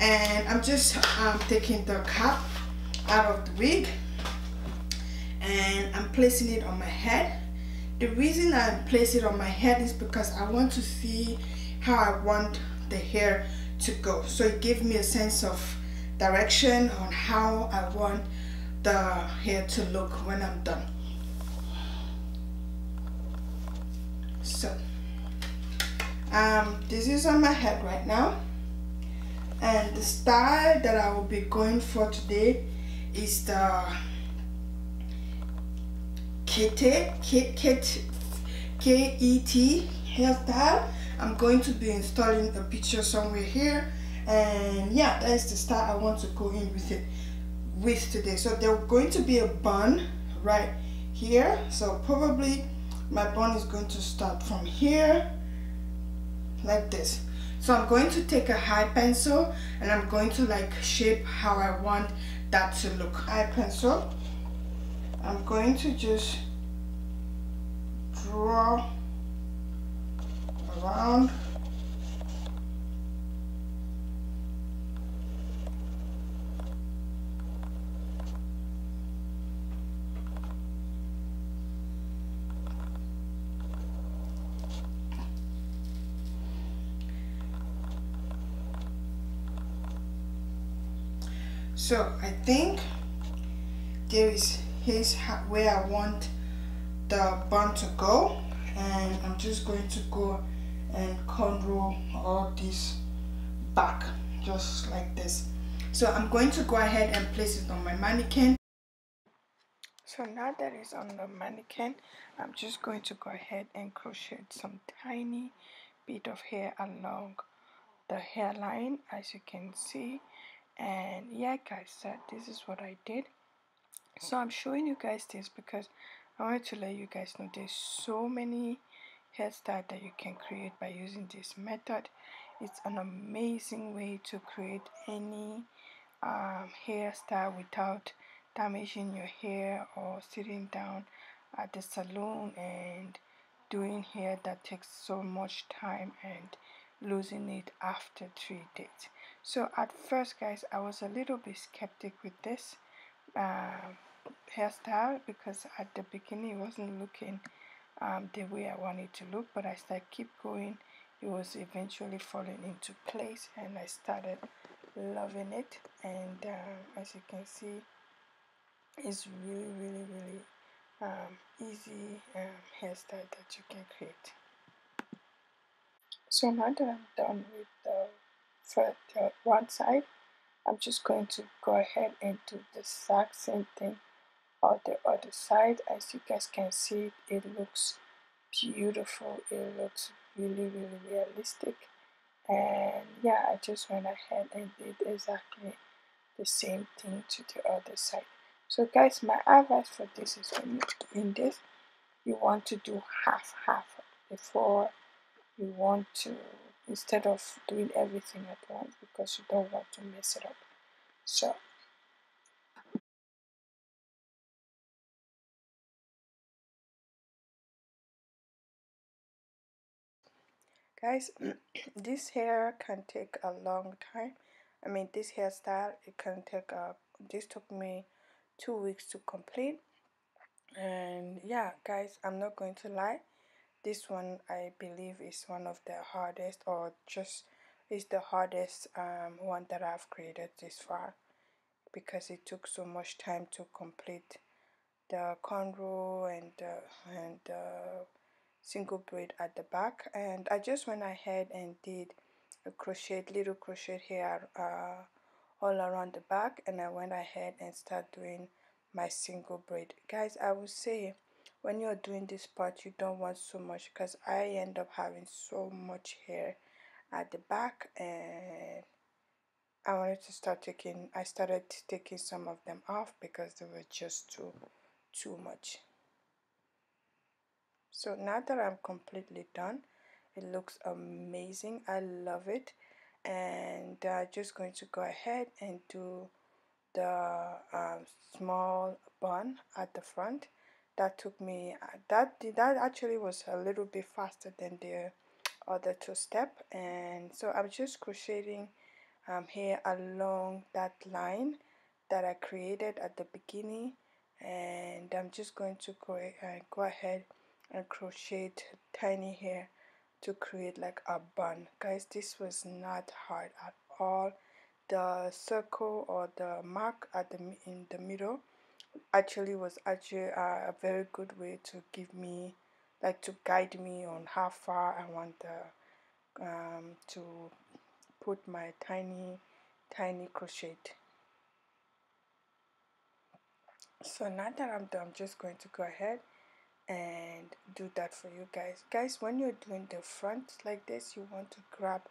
And I'm just taking the cap out of the wig and I'm placing it on my head. The reason I place it on my head is because I want to see how I want the hair to go, so it gives me a sense of direction on how I want the hair to look when I'm done. So this is on my head right now, and the style that I will be going for today is the KET hairstyle. I'm going to be installing a picture somewhere here, and yeah, that is the style I want to go in with today. So there's going to be a bun right here, so probably my bun is going to start from here like this. So I'm going to take a high pencil and I'm going to like shape how I want that to look. High pencil, I'm going to just draw around. So I think here's where I want the bun to go, and I'm just going to go and contour all this back just like this. So I'm going to go ahead and place it on my mannequin. So now that it's on the mannequin, I'm just going to go ahead and crochet some tiny bit of hair along the hairline, as you can see. And yeah guys, this is what I did. So I'm showing you guys this because I wanted to let you guys know there's so many hairstyles that you can create by using this method. It's an amazing way to create any hairstyle without damaging your hair or sitting down at the salon and doing hair that takes so much time and losing it after 3 days. So at first guys, I was a little bit skeptic with this hairstyle because at the beginning it wasn't looking the way I wanted to look, but as I keep going it was eventually falling into place and I started loving it. And as you can see, it's really easy hairstyle that you can create. So now that I'm done with the one side, I'm just going to go ahead and do the exact same thing on the other side. As you guys can see, it looks beautiful. It looks really realistic. And yeah, I just went ahead and did exactly the same thing to the other side. So guys, my advice for this is when you're doing this, you want to do half before you want to, instead of doing everything at once, because you don't want to mess it up. So guys, this hair can take a long time. I mean, this hairstyle, it can take this took me 2 weeks to complete. And yeah guys, I'm not going to lie, this one I believe is one of the hardest, or just is the hardest one that I've created this far, because it took so much time to complete the cornrow and the single braid at the back. And I just went ahead and did a little crochet here all around the back, and I went ahead and start doing my single braid. Guys, I would say when you're doing this part, you don't want so much, because I end up having so much hair at the back, and I started taking some of them off because they were just too much. So now that I'm completely done, it looks amazing. I love it. And just going to go ahead and do the small bun at the front. That took me that actually was a little bit faster than the other two step. And so I'm just crocheting hair along that line that I created at the beginning, and I'm just going to go ahead and crochet tiny hair to create like a bun. Guys, this was not hard at all. The circle or the mark at in the middle was actually a very good way to give me, like, to guide me on how far I want to put my tiny crochet. So now that I'm done, I'm just going to go ahead and do that for you guys. When you're doing the front like this, you want to grab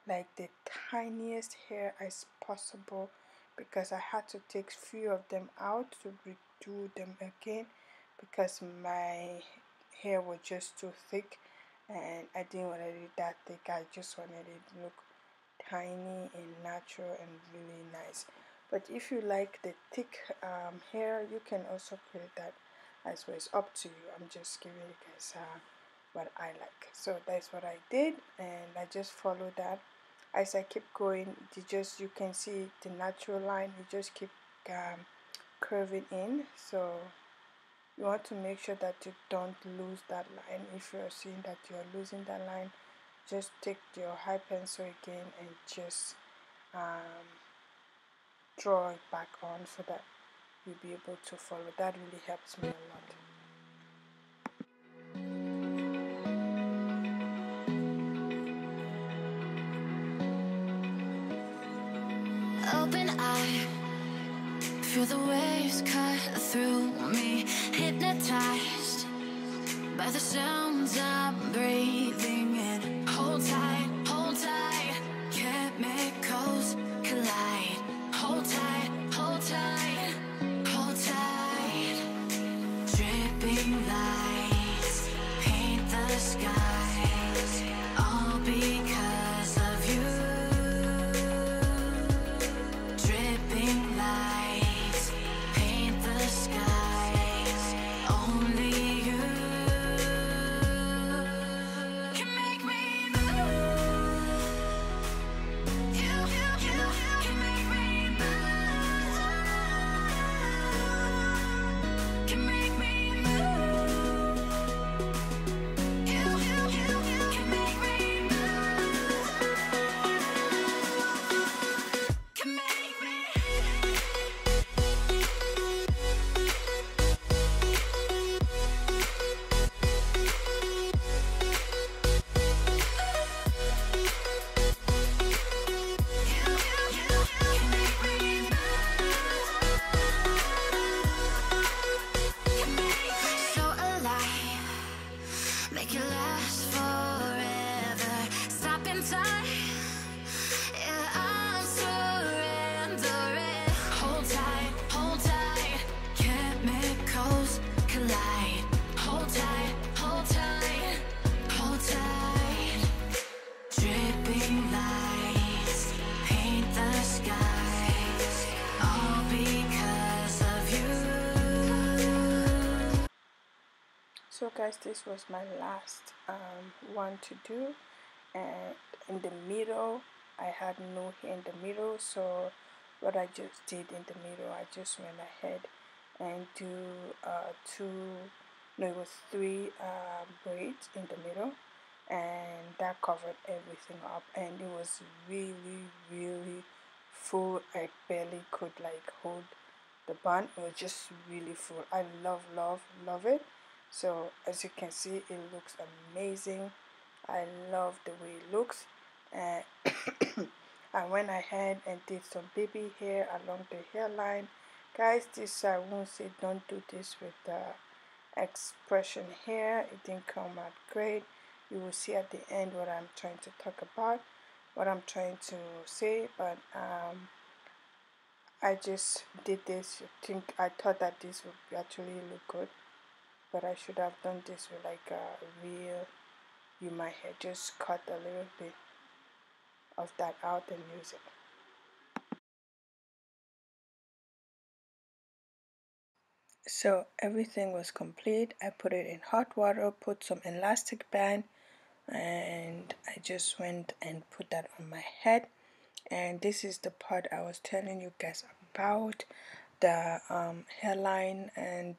like the tiniest hair as possible, because I had to take few of them out to redo them again because my hair was just too thick and I didn't want it that thick. I just wanted it to look tiny and natural and really nice. But if you like the thick hair, you can also create that as well. It's up to you. I'm just giving you guys what I like. So that's what I did, and I just follow that. As I keep going, you can see the natural line. You just keep curving in. So you want to make sure that you don't lose that line. If you're seeing that you're losing that line, just take your high pencil again and just draw it back on so that you'll be able to follow. That really helps me a lot. Open eye, feel the waves cut through me, hypnotized by the sounds I'm breathing in. Hold tight, chemicals collide. Hold tight, hold tight, hold tight. Dripping lights paint the skies, all because of you. Dripping lights paint the skies, only you can make me move. You can make me move. Can make me move. You can make me move. Can make me. So alive, make it last forever. Stop in time, yeah, I'm surrendering. Hold tight, chemicals collide. Hold tight, hold tight. Dripping lights paint the skies, all because of you. So guys, this was my last one to do, and in the middle I had no hair in the middle, so what I just did in the middle, I just went ahead and do it was three braids in the middle, and that covered everything up, and it was really full. I barely could like hold the bun. It was just really full. I love it. So as you can see, it looks amazing. I love the way it looks, and I went ahead and did some baby hair along the hairline. Guys, this I won't say don't do this with the expression hair. It didn't come out great. You will see at the end what I'm trying to talk about, what I'm trying to say, but I just did this. I thought that this would actually look good, but I should have done this with like a real human hair. Just cut a little bit of that out and use it. So everything was complete. I put it in hot water, put some elastic band, and I just went and put that on my head. And this is the part I was telling you guys about, the hairline, and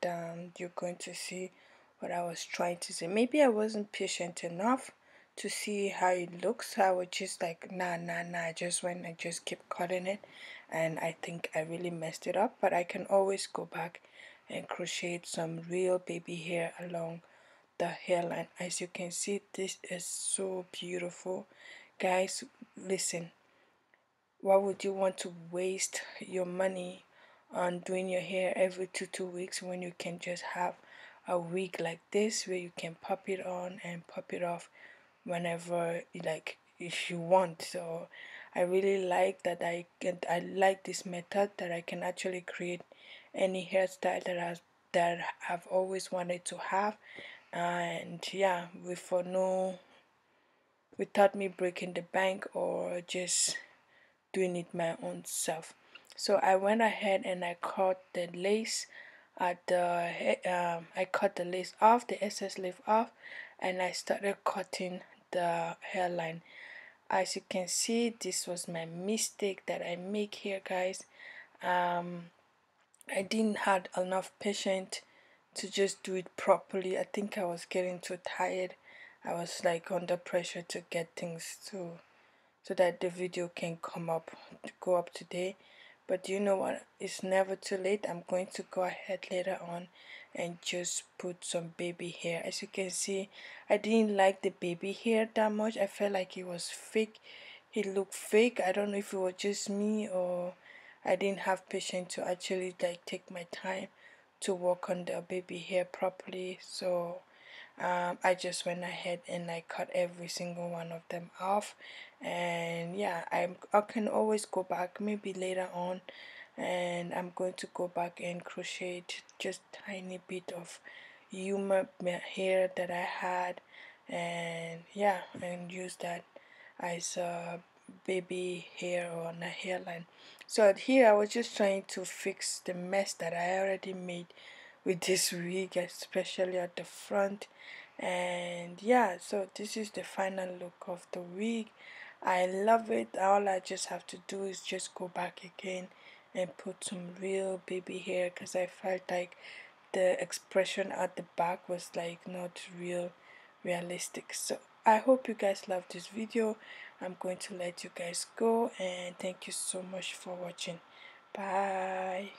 you're going to see what I was trying to say. Maybe I wasn't patient enough to see how it looks. I was just like, nah, I just went and just keep cutting it, and I think I really messed it up. But I can always go back and crochet some real baby hair along the hairline. As you can see, this is so beautiful. Guys, listen, why would you want to waste your money on doing your hair every two weeks when you can just have a wig like this where you can pop it on and pop it off whenever like if you want? So I really like that. I like this method that I can actually create any hairstyle that I've always wanted to have, and yeah, without me breaking the bank or just doing it my own self. So I went ahead and I cut the lace at the I cut the lace off, the excess lace off, and I started cutting the hairline. As you can see, this was my mistake that I make here, guys. I didn't have enough patience to just do it properly. I think I was getting too tired. I was like under pressure to get things to so that the video can go up today. But you know what, it's never too late. I'm going to go ahead later on and just put some baby hair. As you can see, I didn't like the baby hair that much. I felt like it was fake. It looked fake. I don't know if it was just me or I didn't have patience to actually like take my time to work on the baby hair properly. So I just went ahead and I cut every single one of them off, and yeah, I can always go back maybe later on, and I'm going to go back and crochet just tiny bit of humor hair that I had, and yeah, and use that as a baby hair on a hairline. So here I was just trying to fix the mess that I already made with this wig, especially at the front. And yeah, so this is the final look of the wig. I love it. All I just have to do is just go back again and put some real baby hair, because I felt like the expression at the back was like not realistic. So I hope you guys love this video. I'm going to let you guys go, and thank you so much for watching. Bye.